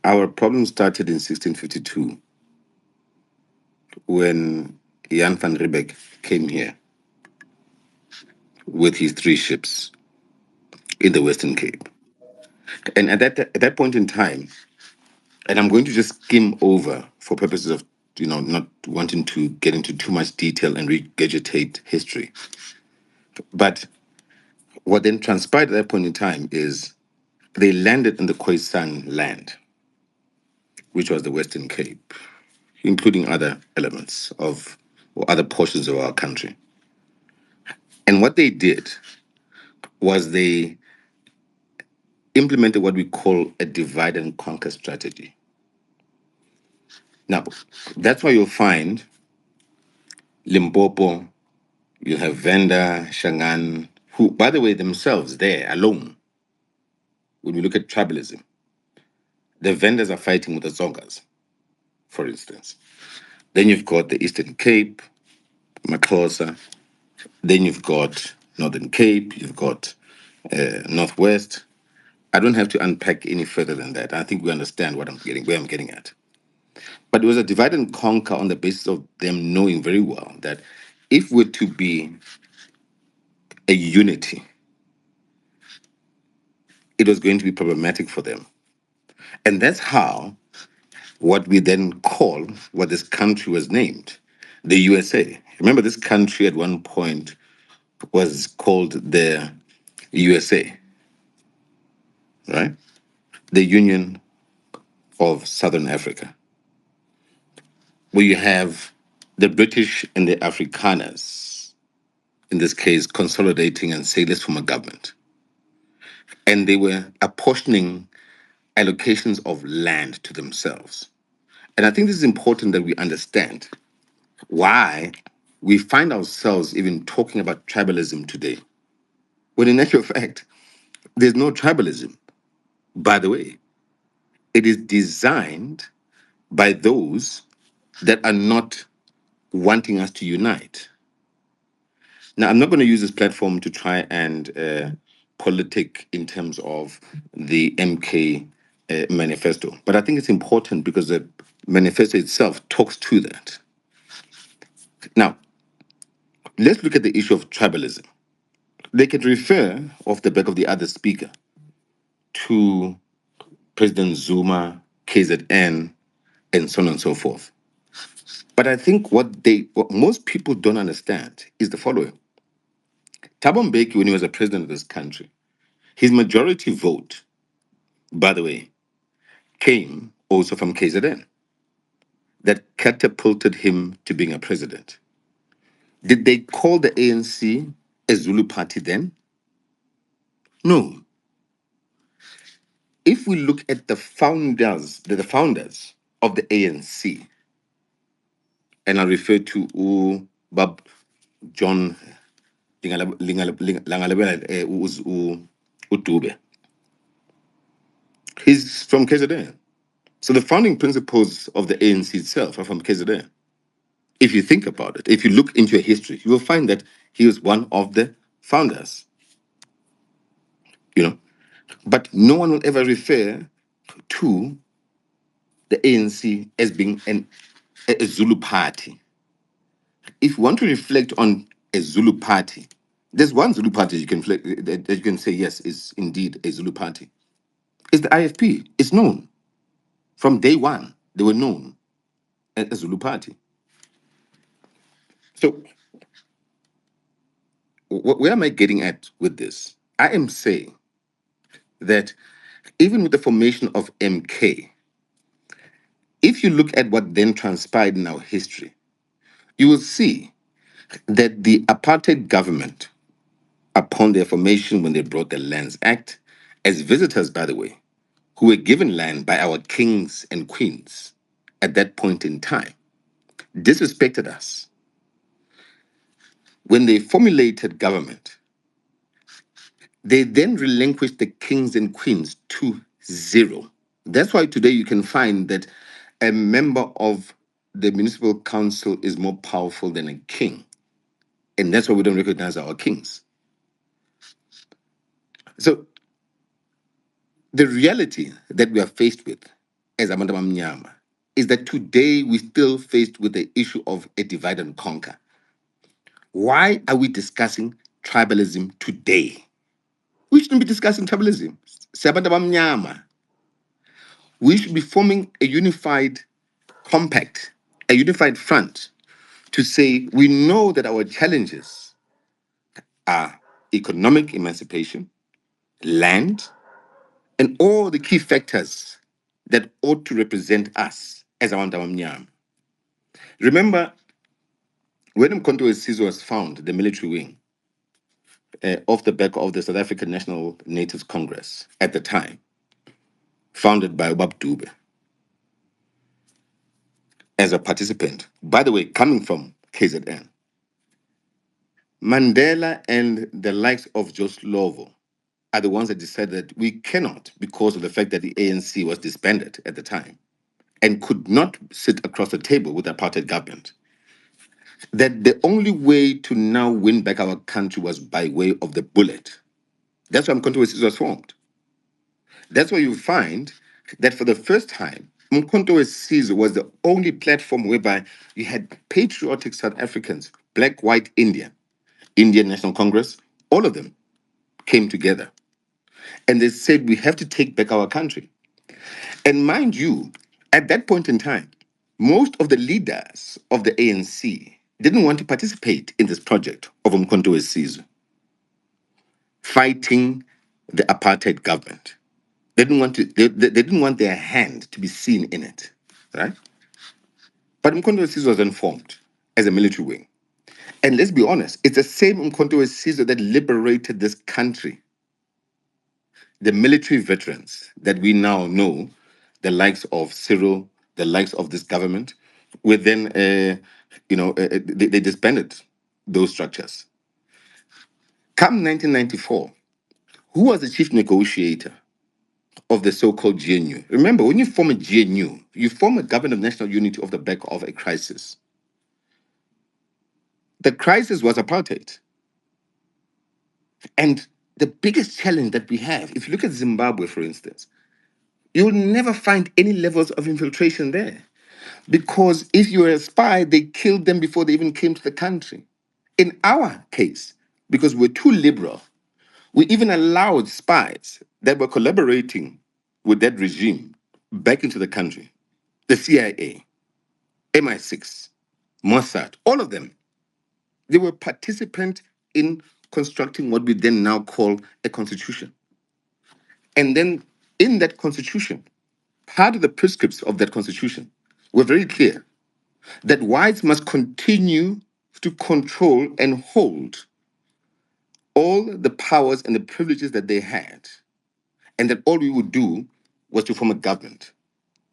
Our problem started in 1652 when Jan van Riebeck came here with his three ships in the Western Cape. And at that point in time, and I'm going to just skim over for purposes of not wanting to get into too much detail and regurgitate history. But what then transpired at that point in time is they landed in the Khoisan land, which was the Western Cape, including other elements of or other portions of our country. And what they did was they implemented what we call a divide and conquer strategy. Now, that's why you'll find Limpopo, you have Venda, Shangan, who, by the way, themselves there alone, when we look at tribalism, the Vendas are fighting with the Zongas, for instance. Then you've got the Eastern Cape, Maxhosa. Then you've got Northern Cape, you've got Northwest. I don't have to unpack any further than that. I think we understand where I'm getting at. But it was a divide and conquer on the basis of them knowing very well that if we're to be a unity, it was going to be problematic for them. And that's how what we then call what this country was named, the USA. Remember, this country at one point was called the USA, right? The Union of Southern Africa, where you have the British and the Afrikaners, in this case, consolidating and say, let's form a government. And they were apportioning allocations of land to themselves. And I think this is important that we understand why we find ourselves even talking about tribalism today. When in actual fact, there's no tribalism. By the way, it is designed by those that are not wanting us to unite. Now, I'm not going to use this platform to try and politic in terms of the MK manifesto, but I think it's important because the manifesto itself talks to that. Now, let's look at the issue of tribalism. They could refer, off the back of the other speaker, to President Zuma, KZN, and so on and so forth. But I think what most people don't understand is the following. Thabo Mbeki, when he was a president of this country, his majority vote, by the way, came also from KZN, that catapulted him to being a president. Did they call the ANC a Zulu party then? No. If we look at the founders of the ANC, and I refer to Bab John Utube, he's from KZN. So the founding principles of the ANC itself are from KZN. If you think about it, if you look into your history, you will find that he was one of the founders. You know, but no one will ever refer to the ANC as being a Zulu party. If you want to reflect on a Zulu party, there's one Zulu party that you can say yes is indeed a Zulu party. It's the IFP. It's known from day one. They were known as a Zulu party. So where am I getting at with this? I am saying that even with the formation of MK, if you look at what then transpired in our history, you will see that the apartheid government, upon their formation when they brought the Lands Act, as visitors, by the way, who were given land by our kings and queens at that point in time, disrespected us. When they formulated government, they then relinquished the kings and queens to zero. That's why today you can find that a member of the municipal council is more powerful than a king. And that's why we don't recognize our kings. So the reality that we are faced with as abantu abamnyama is that today we're still faced with the issue of a divide and conquer. Why are we discussing tribalism today? We shouldn't be discussing tribalism. Siyabantu abamnyama. We should be forming a unified compact, a unified front to say we know that our challenges are economic emancipation, land, and all the key factors that ought to represent us as abantu abamnyama. Remember, when Umkhonto weSizwe was found, the military wing, off the back of the South African National Natives Congress at the time, founded by Ubab Dube as a participant, by the way, coming from KZN, Mandela and the likes of Joe Slovo are the ones that decided that we cannot, because of the fact that the ANC was disbanded at the time and could not sit across the table with the apartheid government, that the only way to now win back our country was by way of the bullet. That's why Umkhonto weSizwe was formed. That's why you find that for the first time, Umkhonto weSizwe was the only platform whereby you had patriotic South Africans, black, white, Indian National Congress, all of them came together. And they said, we have to take back our country. And mind you, at that point in time, most of the leaders of the ANC didn't want to participate in this project of Umkhonto weSizwe, fighting the apartheid government. They didn't want their hand to be seen in it, right? But Umkhonto weSizwe was informed as a military wing. And let's be honest, it's the same Umkhonto weSizwe that liberated this country. The military veterans that we now know, the likes of Cyril, the likes of this government, were then, they disbanded those structures. Come 1994, who was the chief negotiator of the so-called GNU? Remember, when you form a GNU, you form a government of national unity off the back of a crisis. The crisis was apartheid. And the biggest challenge that we have, if you look at Zimbabwe, for instance, you'll never find any levels of infiltration there. Because if you were a spy, they killed them before they even came to the country. In our case, because we're too liberal, we even allowed spies that were collaborating with that regime back into the country. The CIA, MI6, Mossad, all of them, they were participant in constructing what we then now call a constitution. And then in that constitution, part of the prescripts of that constitution were very clear that whites must continue to control and hold all the powers and the privileges that they had, and that all we would do was to form a government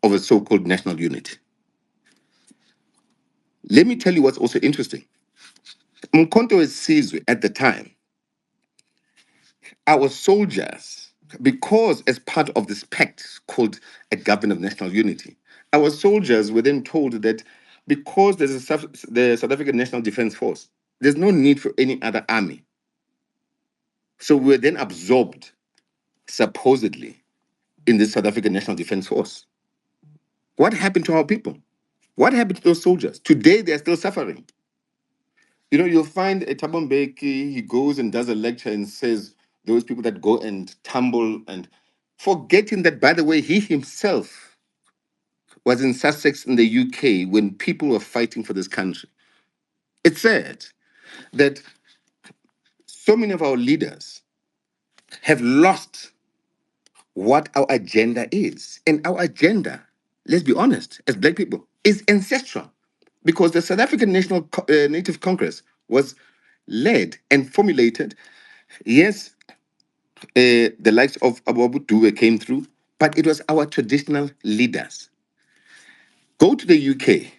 of a so-called national unity. Let me tell you what's also interesting. Umkhonto weSizwe at the time, our soldiers, because as part of this pact called a government of national unity, our soldiers were then told that because there's the South African National Defence Force, there's no need for any other army. So we were then absorbed, supposedly, in the South African National Defence Force. What happened to our people? What happened to those soldiers? Today, they're still suffering. You know, you'll find a Thabo Mbeki, he goes and does a lecture and says, those people that go and tumble, and forgetting that, by the way, he himself was in Sussex in the UK when people were fighting for this country. It's sad that so many of our leaders have lost what our agenda is. And our agenda, let's be honest, as Black people, is ancestral. Because the South African Native Congress was led and formulated. Yes, the likes of Abu Dube came through, but it was our traditional leaders. Go to the UK.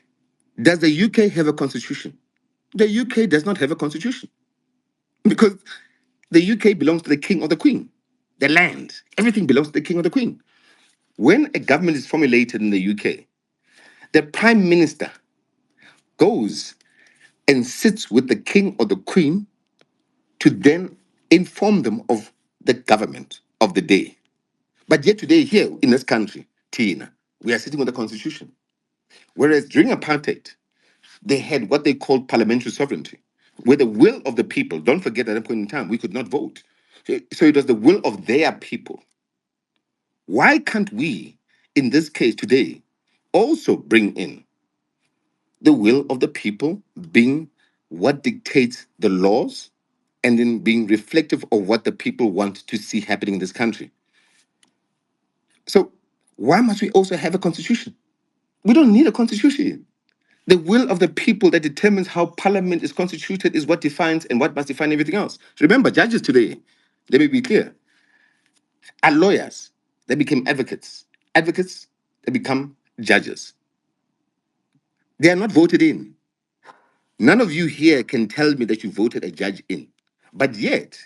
Does the UK have a constitution? The UK does not have a constitution because the UK belongs to the king or the queen. The land, everything belongs to the king or the queen. When a government is formulated in the UK, the prime minister goes and sits with the king or the queen to then inform them of the government of the day. But yet today here in this country, Tina, We are sitting with the constitution. Whereas during apartheid, they had what they called parliamentary sovereignty, where the will of the people, don't forget at that point in time, we could not vote. So it was the will of their people. Why can't we, in this case today, also bring in the will of the people being what dictates the laws and then being reflective of what the people want to see happening in this country? So why must we also have a constitution? We don't need a constitution. The will of the people that determines how parliament is constituted is what defines and what must define everything else. Remember, judges today, let me be clear, are lawyers. They became advocates. Advocates, they become judges. They are not voted in. None of you here can tell me that you voted a judge in. But yet,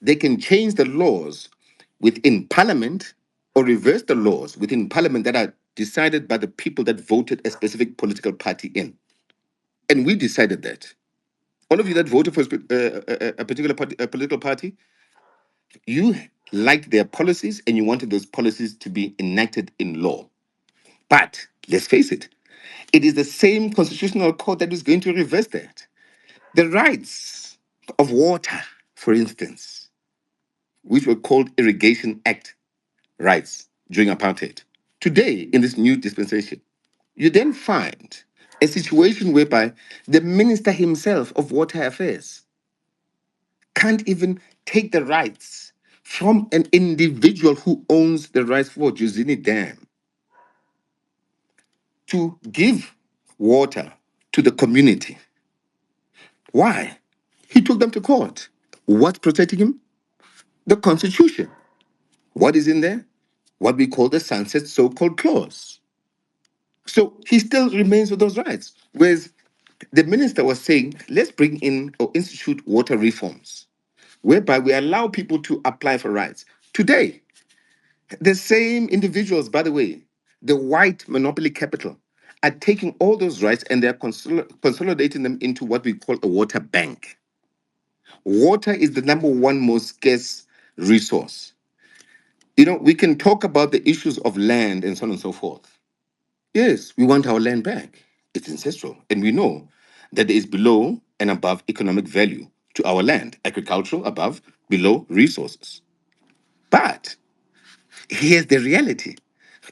they can change the laws within parliament or reverse the laws within parliament that are decided by the people that voted a specific political party in. And we decided that. All of you that voted for a particular party, a political party, you liked their policies and you wanted those policies to be enacted in law. But let's face it is the same constitutional code that is going to reverse that. The rights of water, for instance, which were called Irrigation Act rights during apartheid. Today, in this new dispensation, you then find a situation whereby the minister himself of water affairs can't even take the rights from an individual who owns the rights for Juzini Dam to give water to the community. Why? He took them to court. What's protecting him? The Constitution. What is in there? What we call the sunset so-called clause. So he still remains with those rights. Whereas the minister was saying, let's bring in or institute water reforms, whereby we allow people to apply for rights. Today, the same individuals, by the way, the white monopoly capital, are taking all those rights and they're consolidating them into what we call a water bank. Water is the number one most scarce resource. You know, we can talk about the issues of land and so on and so forth. Yes, we want our land back. It's ancestral. And we know that there is below and above economic value to our land, agricultural above, below resources. But here's the reality: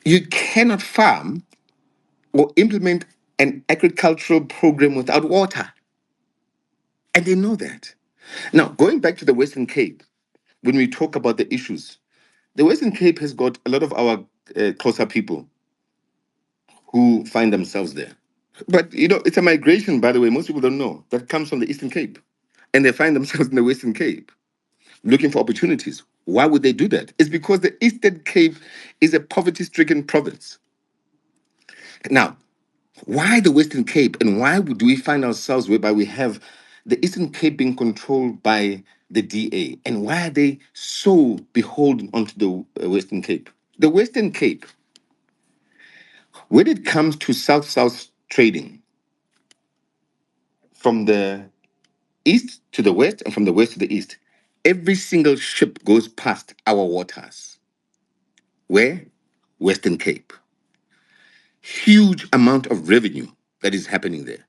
you cannot farm or implement an agricultural program without water. And they know that. Now, going back to the Western Cape, when we talk about the issues, the Western Cape has got a lot of our closer people who find themselves there. But you know, it's a migration, by the way, most people don't know, that comes from the Eastern Cape. And they find themselves in the Western Cape looking for opportunities. Why would they do that? It's because the Eastern Cape is a poverty-stricken province. Now, why the Western Cape and why do we find ourselves whereby we have the Eastern Cape being controlled by the DA? And why are they so beholden onto the Western Cape? The Western Cape, when it comes to South-South trading, from the east to the west and from the west to the east, every single ship goes past our waters. Where? Western Cape. Huge amount of revenue that is happening there.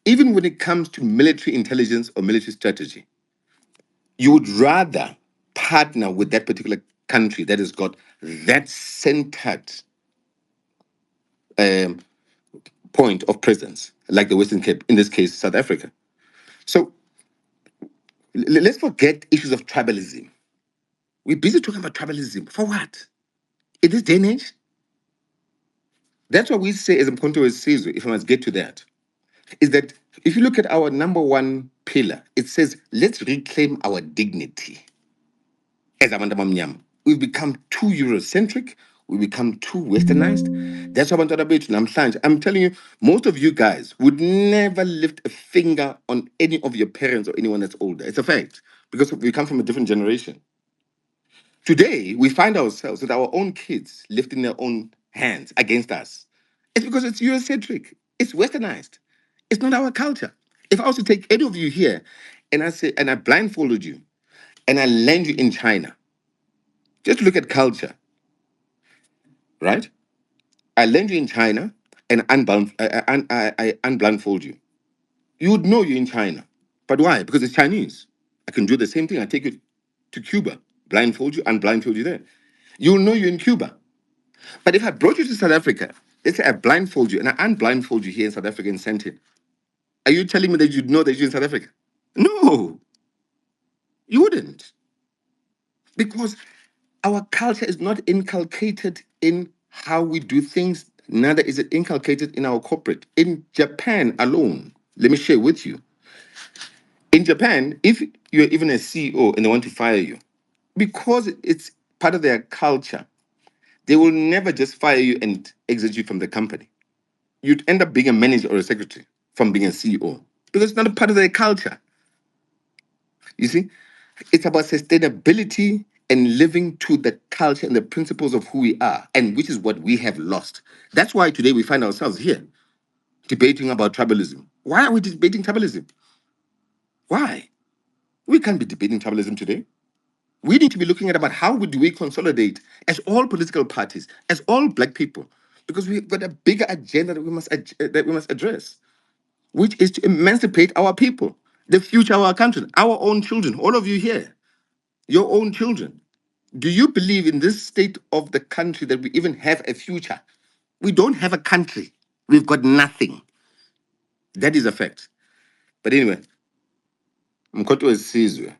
Even when it comes to military intelligence or military strategy, you would rather partner with that particular country that has got that centered um, point of presence, like the Western Cape, in this case, South Africa. So let's forget issues of tribalism. We're busy talking about tribalism. For what? In this day and age? That's what we say as Mkonto says, if I must get to that, is that if you look at our number one pillar, it says, let's reclaim our dignity as Abantu Abamnyama. We've become too Eurocentric. We become too westernized. That's what I'm telling you, most of you guys would never lift a finger on any of your parents or anyone that's older. It's a fact, because we come from a different generation. Today, we find ourselves with our own kids lifting their own hands against us. It's because it's Eurocentric. It's westernized. It's not our culture. If I was to take any of you here and I say, and I blindfolded you and I land you in China, just look at culture, right? I land you in China and I unblindfold you. You would know you're in China. But why? Because it's Chinese. I can do the same thing. I take you to Cuba, blindfold you, unblindfold you there. You'll know you're in Cuba. But if I brought you to South Africa, let's say I blindfold you and I unblindfold you here in South Africa and sent it, are you telling me that you'd know that you're in South Africa? No, you wouldn't. Because our culture is not inculcated in how we do things, neither is it inculcated in our corporate. In Japan alone, let me share with you. In Japan, if you're even a CEO and they want to fire you, because it's part of their culture, they will never just fire you and exit you from the company. You'd end up being a manager or a secretary from being a CEO because it's not a part of their culture. You see, it's about sustainability and living to the culture and the principles of who we are, and which is what we have lost. That's why today we find ourselves here debating about tribalism. Why are we debating tribalism? Why? We can't be debating tribalism today. We need to be looking at about how do we consolidate as all political parties, as all black people, because we've got a bigger agenda that that we must address, which is to emancipate our people, the future of our country, our own children, all of you here, your own children. Do you believe in this state of the country that we even have a future? We don't have a country. We've got nothing. That is a fact. But anyway, Mkoto Sizwe,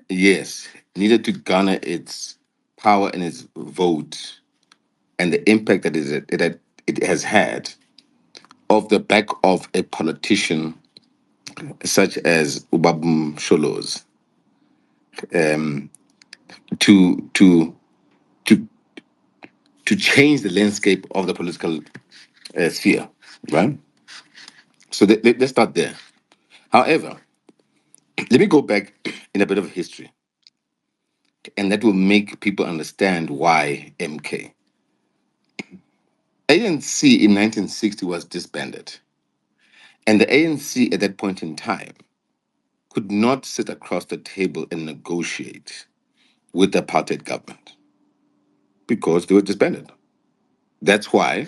yes, needed to garner its power and its vote and the impact that it has had off the back of a politician such as Ubabum Sholos to to to change the landscape of the political sphere, right? So let's start there. However, let me go back in a bit of history, and that will make people understand why MK. ANC in 1960 was disbanded, and the ANC at that point in time could not sit across the table and negotiate with the apartheid government because they were disbanded. That's why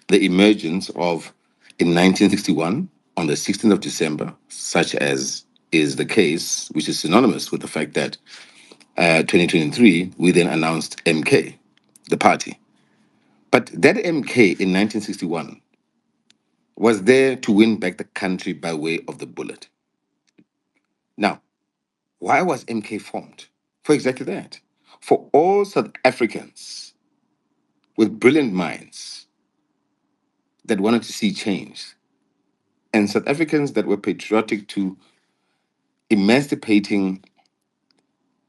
the emergence of, in 1961, on the 16th of December, such as is the case, which is synonymous with the fact that 2023, we then announced MK, the party. But that MK in 1961 was there to win back the country by way of the bullet. Now, why was MK formed? For exactly that. For all South Africans with brilliant minds that wanted to see change, and South Africans that were patriotic to emancipating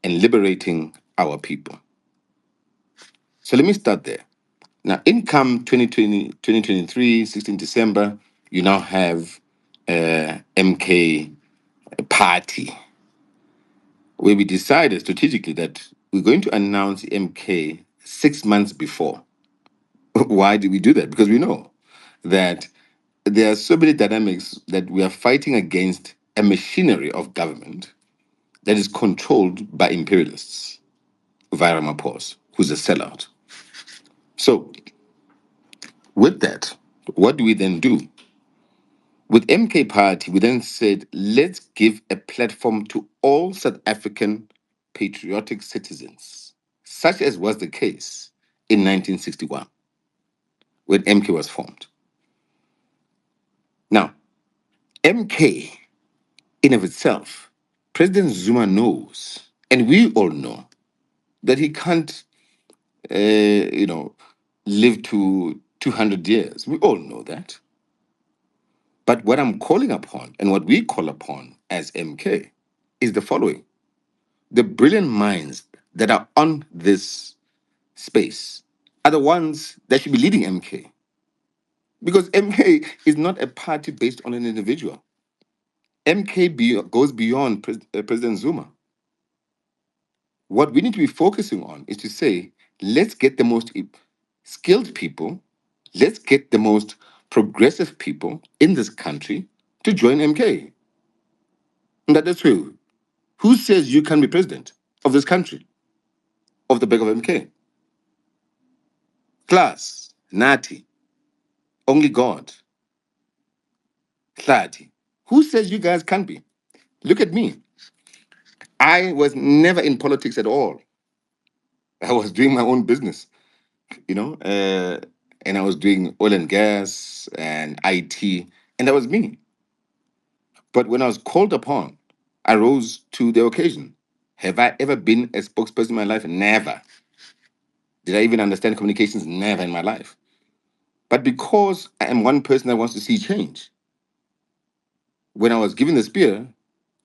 and liberating our people. So let me start there. Now, in come 2020, 2023, 16 December, you now have MK party, where we decided strategically that we're going to announce MK 6 months before. Why did we do that? Because we know that there are so many dynamics that we are fighting against a machinery of government that is controlled by imperialists via Ramaphosa, who's a sellout. So, with that, what do we then do? With MK Party, we then said, let's give a platform to all South African patriotic citizens, such as was the case in 1961 when MK was formed. Now, MK in of itself, President Zuma knows, and we all know, that he can't, you know, live to 200 years. We all know that. But what I'm calling upon, and what we call upon as MK, is the following. The brilliant minds that are on this space are the ones that should be leading MK. Because MK is not a party based on an individual. Goes beyond President Zuma. What we need to be focusing on is to say, let's get the most skilled people, let's get the most progressive people in this country to join MK. And that is true. Who says you can be president of this country, of the back of MK? Class. Nati, only God, Hlati. Who says you guys can't be? Look at me. I was never in politics at all. I was doing my own business, you know, and I was doing oil and gas and IT, and that was me. But when I was called upon, I rose to the occasion. Have I ever been a spokesperson in my life? Never. Did I even understand communications? Never in my life. But because I am one person that wants to see change, when I was given the spear,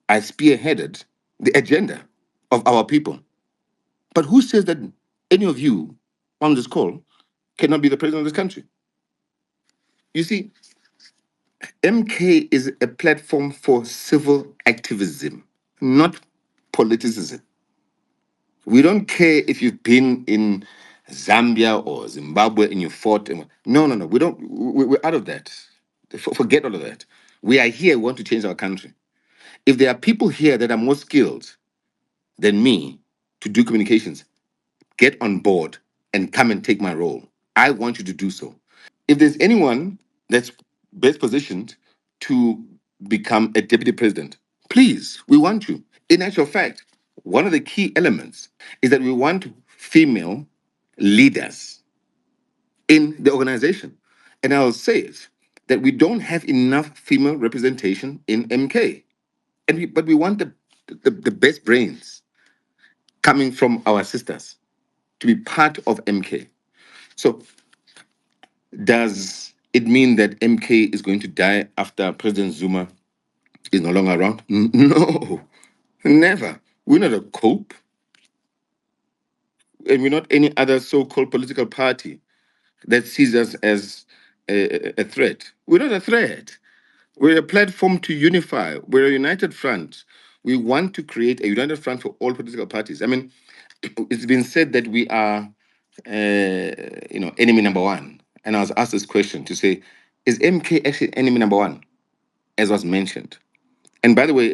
I spearheaded the agenda of our people. But who says that any of you on this call cannot be the president of this country? You see, MK is a platform for civil activism, not politicism. We don't care if you've been in Zambia or Zimbabwe and you fought. No, no, no. We don't. We're out of that. Forget all of that. We are here. We want to change our country. If there are people here that are more skilled than me to do communications, get on board and come and take my role. I want you to do so. If there's anyone that's best positioned to become a deputy president, please, we want you. In actual fact, one of the key elements is that we want female leaders in the organization. And I'll say it that we don't have enough female representation in MK. But we want the best brains coming from our sisters to be part of MK. So does it mean that MK is going to die after President Zuma is no longer around? No, never. We're not a cope, and we're not any other so-called political party that sees us as a threat. We're not a threat. We're a platform to unify. We're a united front. We want to create a united front for all political parties. I mean, it's been said that we are, enemy number one. And I was asked this question to say, is MK actually enemy number one, as was mentioned? And by the way,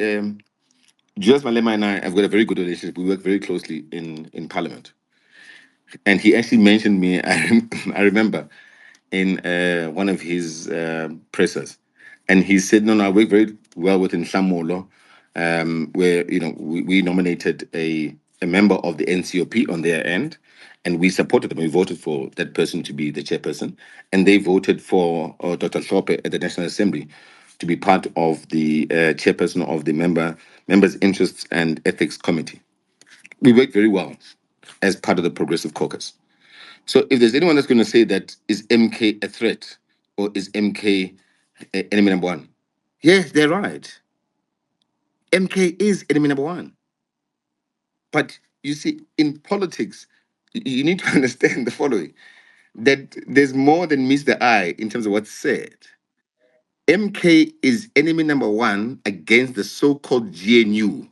Julius Malema and I have got a very good relationship. We work very closely in Parliament. And he actually mentioned me. I remember in one of his pressers, and he said, "No, no, I work very well with Nhlamulo, where we nominated a member of the NCOP on their end, and we supported them. We voted for that person to be the chairperson, and they voted for Dr. Hlophe at the National Assembly to be part of the chairperson of the members' interests and ethics committee. We worked very well as part of the Progressive Caucus." So if there's anyone that's going to say that is MK a threat or is MK enemy number one, yes, they're right. MK is enemy number one. But you see, in politics, you need to understand the following: that there's more than meets the eye in terms of what's said. MK is enemy number one against the so-called GNU,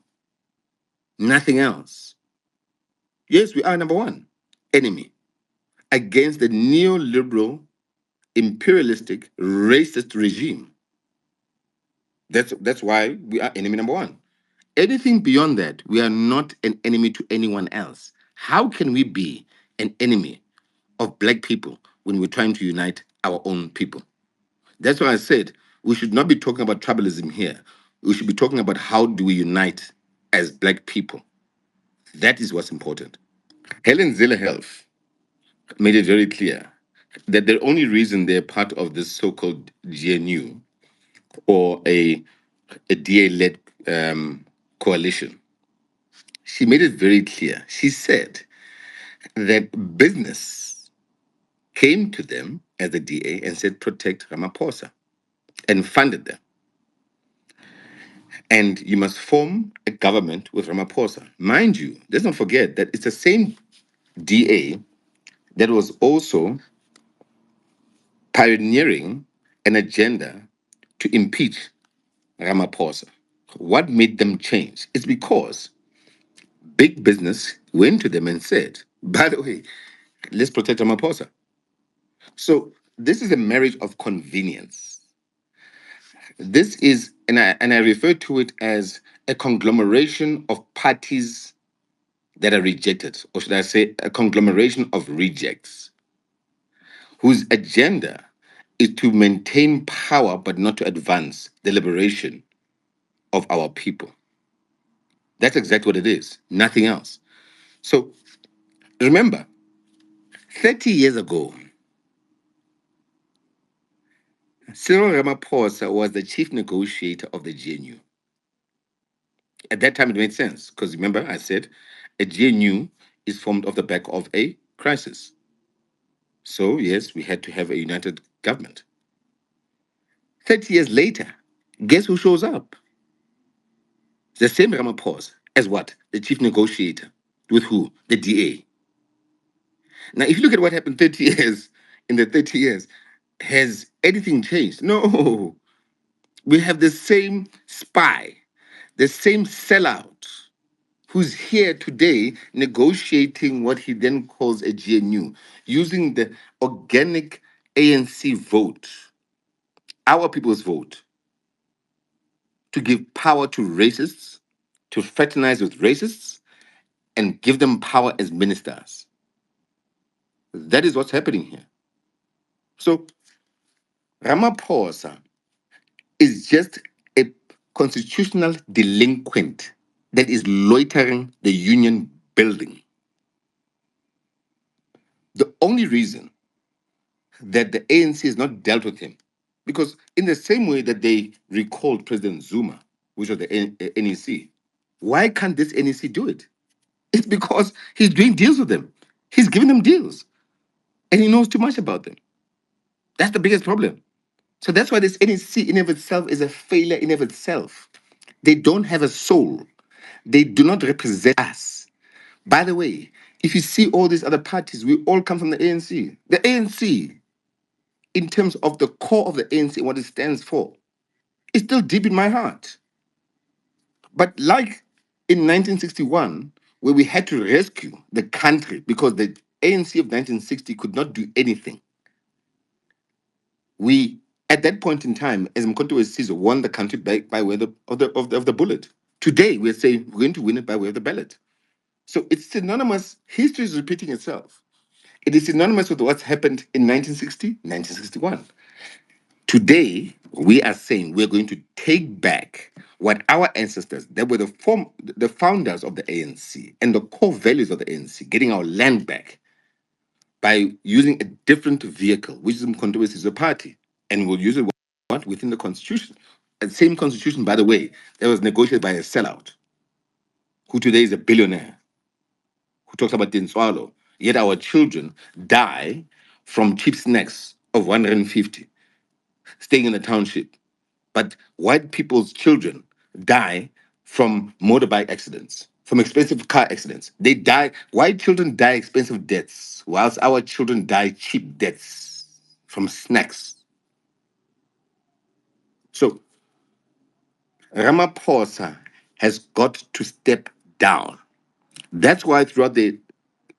nothing else. Yes, we are number one enemy against the neoliberal, imperialistic, racist regime. That's why we are enemy number one. Anything beyond that, we are not an enemy to anyone else. How can we be an enemy of black people when we're trying to unite our own people? That's why I said we should not be talking about tribalism here. We should be talking about how do we unite as black people. That is what's important. Helen Zille Health made it very clear that the only reason they're part of this so-called GNU or a DA-led coalition, she made it very clear. She said that business came to them as a DA and said, protect Ramaphosa, and funded them. And you must form a government with Ramaphosa. Mind you, let's not forget that it's the same DA that was also pioneering an agenda to impeach Ramaphosa. What made them change? It's because big business went to them and said, by the way, let's protect Ramaphosa. So this is a marriage of convenience. This is, and I refer to it as a conglomeration of parties that are rejected, or should I say, a conglomeration of rejects. whose agenda is to maintain power but not to advance the liberation of our people. That's exactly what it is, nothing else. So remember, 30 years ago, Cyril Ramaphosa was the chief negotiator of the GNU. At that time, it made sense because remember, I said a GNU is formed off the back of a crisis. So, yes, we had to have a united government. 30 years later, guess who shows up? The same Ramaphosa as what? The chief negotiator. With who? The DA. Now, if you look at what happened 30 years, in the 30 years, has anything changed? No. We have the same spy, the same sellout, who's here today negotiating what he then calls a GNU, using the organic ANC vote, our people's vote, to give power to racists, to fraternize with racists, and give them power as ministers. That is what's happening here. So Ramaphosa is just a constitutional delinquent that is loitering the union building. The only reason that the ANC has not dealt with him, because in the same way that they recalled President Zuma, which was the NEC, why can't this NEC do it? It's because he's doing deals with them. He's giving them deals, and he knows too much about them. That's the biggest problem. So that's why this NEC in of itself is a failure in of itself. They don't have a soul. They do not represent us. By the way, if you see all these other parties, we all come from the ANC. The ANC, in terms of the core of the ANC and what it stands for, is still deep in my heart. But like in 1961, where we had to rescue the country because the ANC of 1960 could not do anything, we, at that point in time, as Mkhonto Wesizwe, won the country back by way of the bullet. Today, we're saying we're going to win it by way of the ballot. So it's synonymous. History is repeating itself. It is synonymous with what's happened in 1960, 1961. Today, we are saying we're going to take back what our ancestors, that were the founders of the ANC and the core values of the ANC, getting our land back by using a different vehicle, which is Mkhonto Wesizwe Party, and we'll use it what within the constitution. The same constitution, by the way, that was negotiated by a sellout, who today is a billionaire, who talks about Tinswalo. Yet our children die from cheap snacks of 150, staying in the township. But white people's children die from motorbike accidents, from expensive car accidents. They die, white children die expensive deaths, whilst our children die cheap deaths from snacks. So Ramaphosa has got to step down. That's why throughout the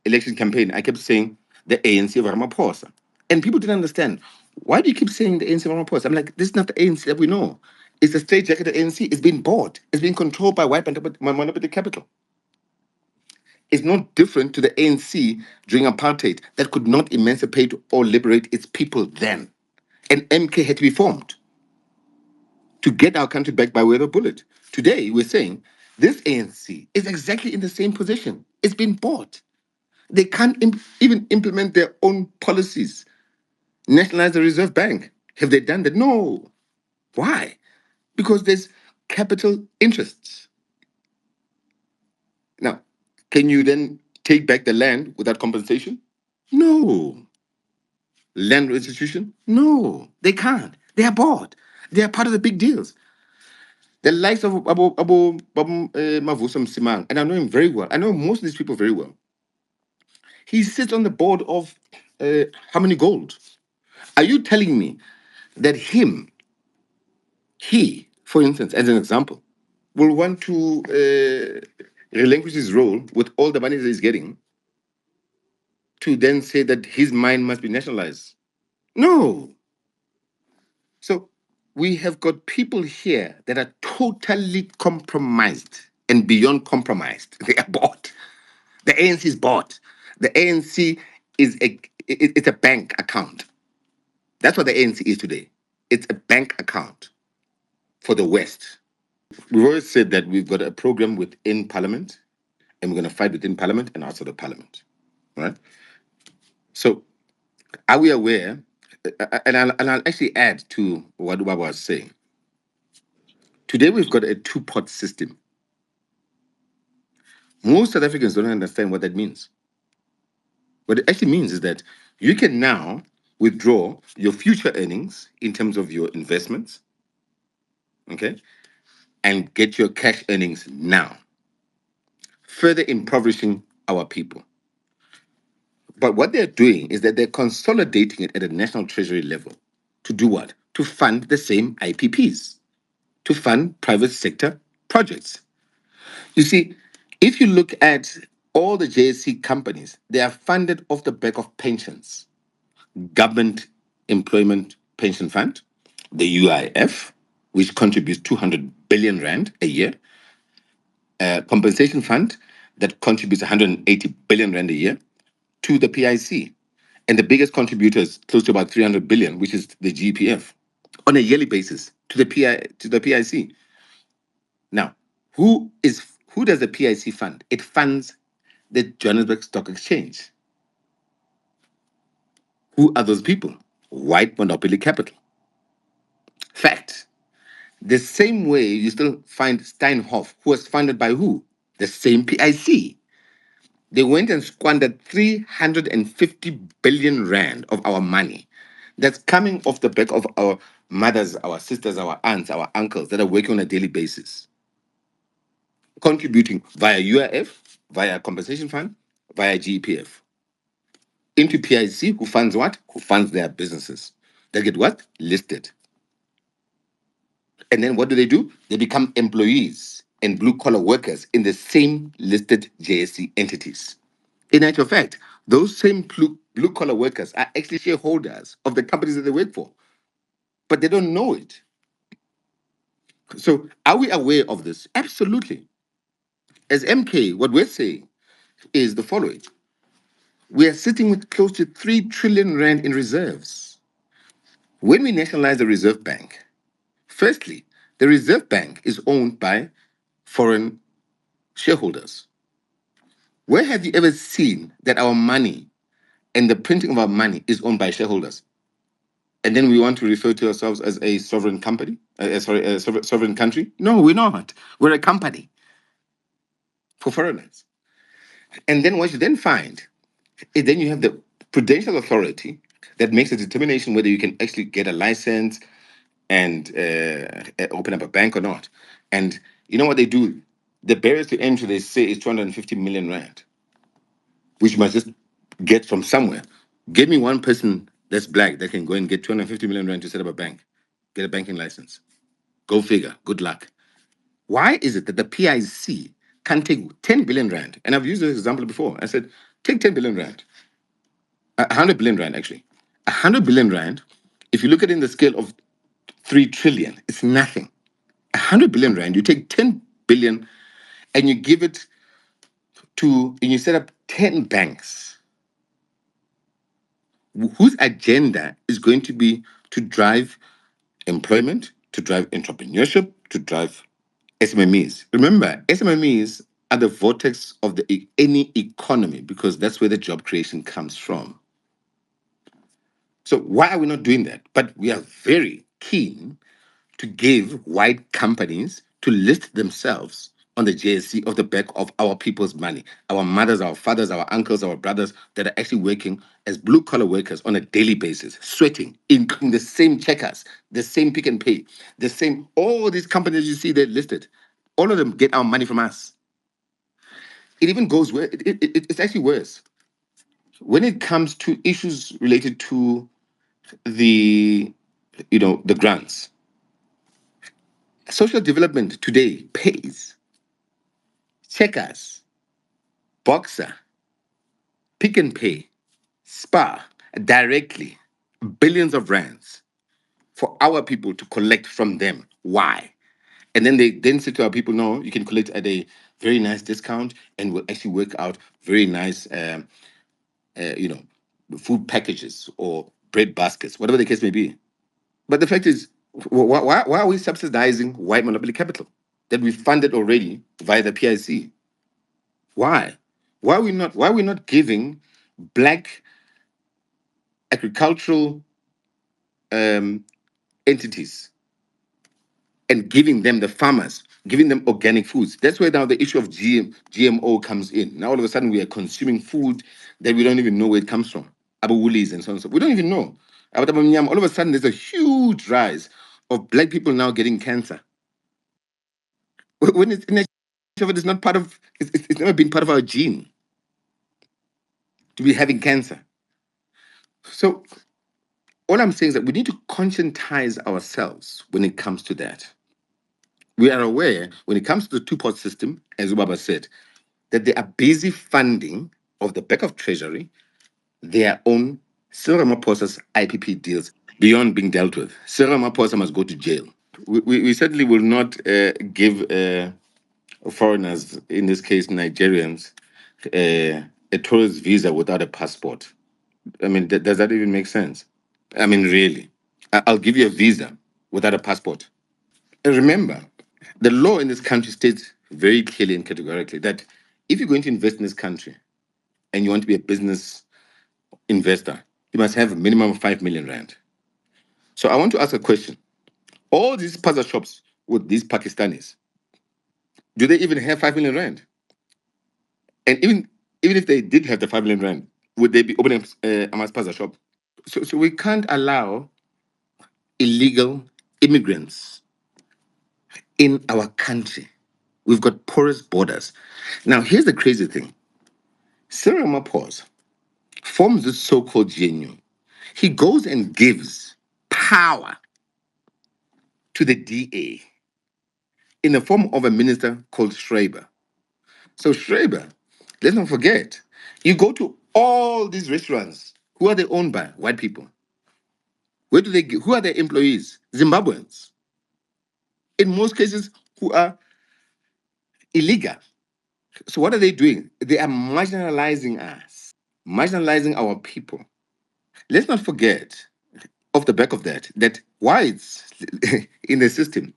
election campaign, I kept saying the ANC of Ramaphosa. And people didn't understand. Why do you keep saying the ANC of Ramaphosa? I'm like, this is not the ANC that we know. It's a straitjacket ANC. It's been bought. It's been controlled by white monopoly capital. It's not different to the ANC during apartheid that could not emancipate or liberate its people then. And MK had to be formed to get our country back by way of a bullet. Today, we're saying this ANC is exactly in the same position. It's been bought. They can't even implement their own policies. Nationalize the Reserve Bank. Have they done that? No. Why? Because there's capital interests. Now, can you then take back the land without compensation? No. Land restitution? No, they can't. They are bought. They are part of the big deals. The likes of Abu Mavusam Simang, and I know him very well. I know most of these people very well. He sits on the board of Harmony Gold. Are you telling me that he, for instance, as an example, will want to relinquish his role with all the money that he's getting to then say that his mine must be nationalized? No. So we have got people here that are totally compromised and beyond compromised. They are bought. The ANC is bought. The ANC is it's a bank account. That's what the ANC is today. It's a bank account for the West. We've always said that we've got a program within Parliament, and we're going to fight within Parliament and outside of Parliament, right? So, are we aware? And I'll actually add to what Baba was saying. Today, we've got a two-pot system. Most South Africans don't understand what that means. What it actually means is that you can now withdraw your future earnings in terms of your investments, okay, and get your cash earnings now, further impoverishing our people. But what they're doing is that they're consolidating it at a national treasury level. To do what? To fund the same IPPs, to fund private sector projects. You see, if you look at all the JSC companies, they are funded off the back of pensions, Government Employment Pension Fund, the UIF, which contributes 200 billion rand a year, compensation fund that contributes 180 billion rand a year to the PIC. And the biggest contributor is close to about 300 billion, which is the GPF, on a yearly basis to the PIC. Now, who does the PIC fund? It funds the Johannesburg Stock Exchange. Who are those people? White monopoly capital. Fact. The same way you still find Steinhoff, who was funded by who? The same PIC. They went and squandered 350 billion rand of our money that's coming off the back of our mothers, our sisters, our aunts, our uncles that are working on a daily basis, contributing via UIF, via compensation fund, via GPF into PIC, who funds what? Who funds their businesses. They get what? Listed. And then what do? They become employees and blue collar workers in the same listed JSC entities. In actual fact, those same blue collar workers are actually shareholders of the companies that they work for, but they don't know it. So, are we aware of this? Absolutely. As MK, what we're saying is the following: we are sitting with close to 3 trillion rand in reserves. When we nationalize the Reserve Bank, firstly, the Reserve Bank is owned by foreign shareholders. Where have you ever seen that our money and the printing of our money is owned by shareholders? And then we want to refer to ourselves as a sovereign company, sovereign country? No, we're not. We're a company for foreigners. And then what you then find is then you have the prudential authority that makes a determination whether you can actually get a license and open up a bank or not. And you know what they do? The barriers to entry, they say, is 250 million rand, which you must just get from somewhere. Give me one person that's black that can go and get 250 million rand to set up a bank, get a banking license. Go figure. Good luck. Why is it that the PIC can take 10 billion rand? And I've used this example before. I said, take 10 billion rand, 100 billion rand actually. 100 billion rand, if you look at it in the scale of 3 trillion, it's nothing. 100 billion rand, you take 10 billion and you give it and you set up 10 banks whose agenda is going to be to drive employment, to drive entrepreneurship, to drive SMMEs. Remember, SMMEs are the vortex of any economy because that's where the job creation comes from. So why are we not doing that? But we are very keen to give white companies to list themselves on the JSC of the back of our people's money, our mothers, our fathers, our uncles, our brothers that are actually working as blue collar workers on a daily basis, sweating in the same checkers, the same Pick and Pay, the same, all these companies you see they're listed, all of them get our money from us. It even goes where it's actually worse. When it comes to issues related to the the grants, social development today pays checkers, boxer, Pick and Pay, Spar directly billions of rands for our people to collect from them. Why? And then they then say to our people, no, you can collect at a very nice discount and will actually work out very nice, you know, food packages or bread baskets, whatever the case may be. But the fact is, why are we subsidizing white monopoly capital that we funded already via the PIC? Why? Why are we not giving black agricultural um, entities and giving them the farmers, giving them organic foods? That's where now the issue of GMO comes in. Now all of a sudden we are consuming food that we don't even know where it comes from. Abu Woolies and so on and so. We don't even know. All of a sudden there's a huge rise of black people now getting cancer. When it's in it's not part of it's never been part of our gene to be having cancer. So all I'm saying is that we need to conscientize ourselves when it comes to that. We are aware when it comes to the two-pot system, as Ubaba said, that they are busy funding of the back of treasury their own Cyril Ramaphosa's IPP deals beyond being dealt with. Cyril Ramaphosa must go to jail. We certainly will not give foreigners, in this case Nigerians, a tourist visa without a passport. I mean, does that even make sense? I mean, really, I'll give you a visa without a passport. And remember, the law in this country states very clearly and categorically that if you're going to invest in this country and you want to be a business investor, you must have a minimum of 5 million rand. So I want to ask a question. All these puzzle shops with these Pakistanis, do they even have 5 million rand? And even if they did have the 5 million rand, would they be opening a mass puzzle shop? So we can't allow illegal immigrants in our country. We've got porous borders. Now, here's the crazy thing. Cyril Ramaphosa forms this so-called GNU. He goes and gives power to the DA in the form of a minister called Schreiber. So Schreiber, let's not forget, you go to all these restaurants. Who are they owned by? White people. Where do they? Who are their employees? Zimbabweans. In most cases, who are illegal. So what are they doing? They are marginalizing us, marginalizing our people. Let's not forget, off the back of that, that whites in the system,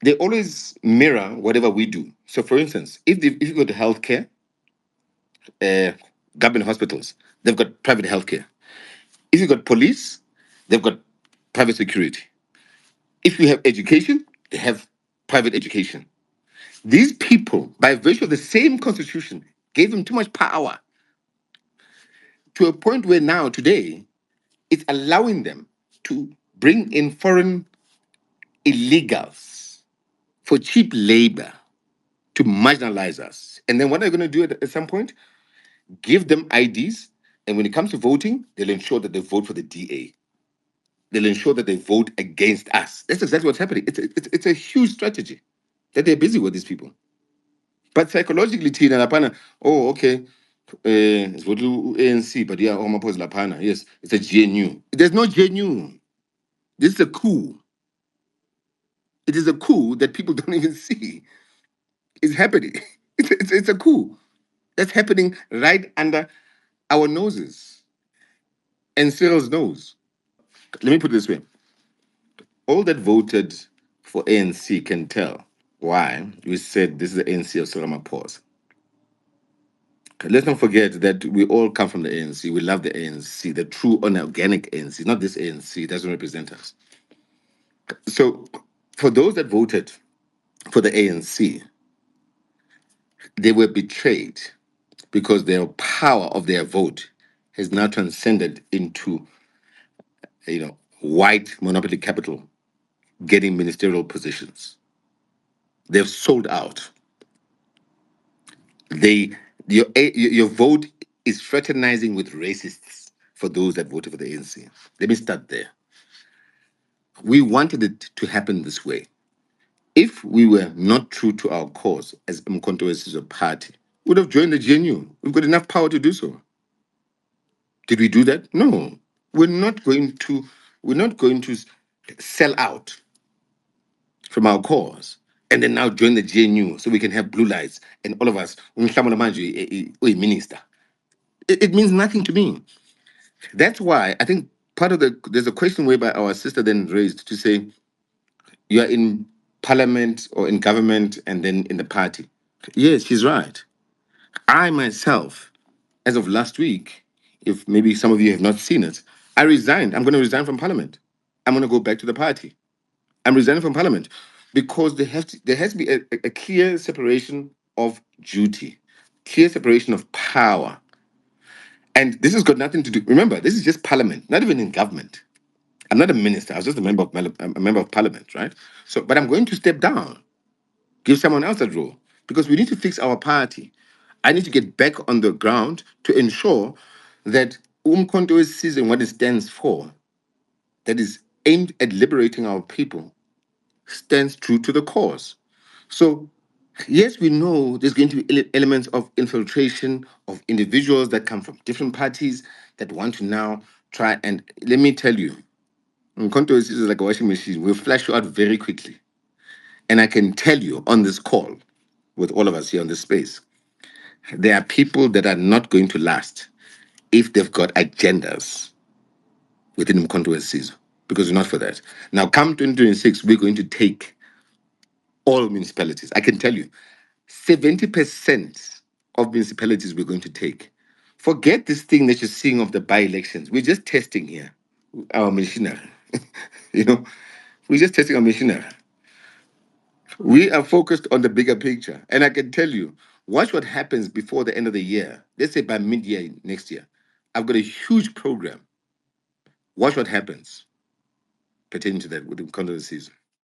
they always mirror whatever we do. So, for instance, if you go to healthcare, uh, government hospitals, they've got private healthcare. If you got police, they've got private security. If you have education, they have private education. These people, by virtue of the same constitution, gave them too much power to a point where now, today, it's allowing them to bring in foreign illegals for cheap labor to marginalize us. And then what are they going to do at some point? Give them IDs. And when it comes to voting, they'll ensure that they vote for the DA. They'll ensure that they vote against us. That's exactly what's happening. It's a huge strategy that they're busy with these people. But psychologically, Tina Lapana, oh, okay, it's what ANC, but yeah, Omapos Lapana, yes, it's a GNU. There's no GNU. This is a coup. It is a coup that people don't even see. It's happening. It's a coup that's happening right under our noses and Cyril's nose. Let me put it this way. All that voted for ANC can tell why we said this is the ANC of Cyril Ramaphosa. Let's not forget that we all come from the ANC. We love the ANC, the true, unorganic ANC, not this ANC. It doesn't represent us. So, for those that voted for the ANC, they were betrayed because their power of their vote has now transcended into, white monopoly capital getting ministerial positions. They've sold out. They your vote is fraternizing with racists for those that voted for the ANC. Let me start there. We wanted it to happen this way. If we were not true to our cause as Mkhonto as a party, we would have joined the GNU. We've got enough power to do so. Did we do that? No. We're not going to. We're not going to sell out from our cause and then now join the GNU so we can have blue lights and all of us. Nhlamulo manje, uyi minister. It means nothing to me. That's why I think part of there's a question whereby our sister then raised to say you are in parliament or in government and then in the party. Yes, she's right. I myself, as of last week, if maybe some of you have not seen it, I resigned. I'm going to resign from parliament. I'm going to go back to the party. I'm resigning from parliament because there has to be a clear separation of duty, clear separation of power. And this has got nothing to do. Remember, this is just parliament, not even in government. I'm not a minister. I was just a member of parliament, right? So, but I'm going to step down, give someone else that role because we need to fix our party. I need to get back on the ground to ensure that Umkhonto is seizing what it stands for, that is aimed at liberating our people, stands true to the cause. So, yes, we know there's going to be elements of infiltration of individuals that come from different parties that want to now try and let me tell you, Mkonto is like a washing machine. We'll flash you out very quickly. And I can tell you on this call, with all of us here on this space, there are people that are not going to last if they've got agendas within Mkonto season, because we're not for that. Now, come 2026, we're going to take all municipalities. I can tell you, 70% of municipalities we're going to take. Forget this thing that you're seeing of the by-elections. We're just testing here our machinery. you know, we're just testing our machinery. We are focused on the bigger picture. And I can tell you, watch what happens before the end of the year. Let's say by mid-year next year. I've got a huge program. Watch what happens pertaining to that with the content season.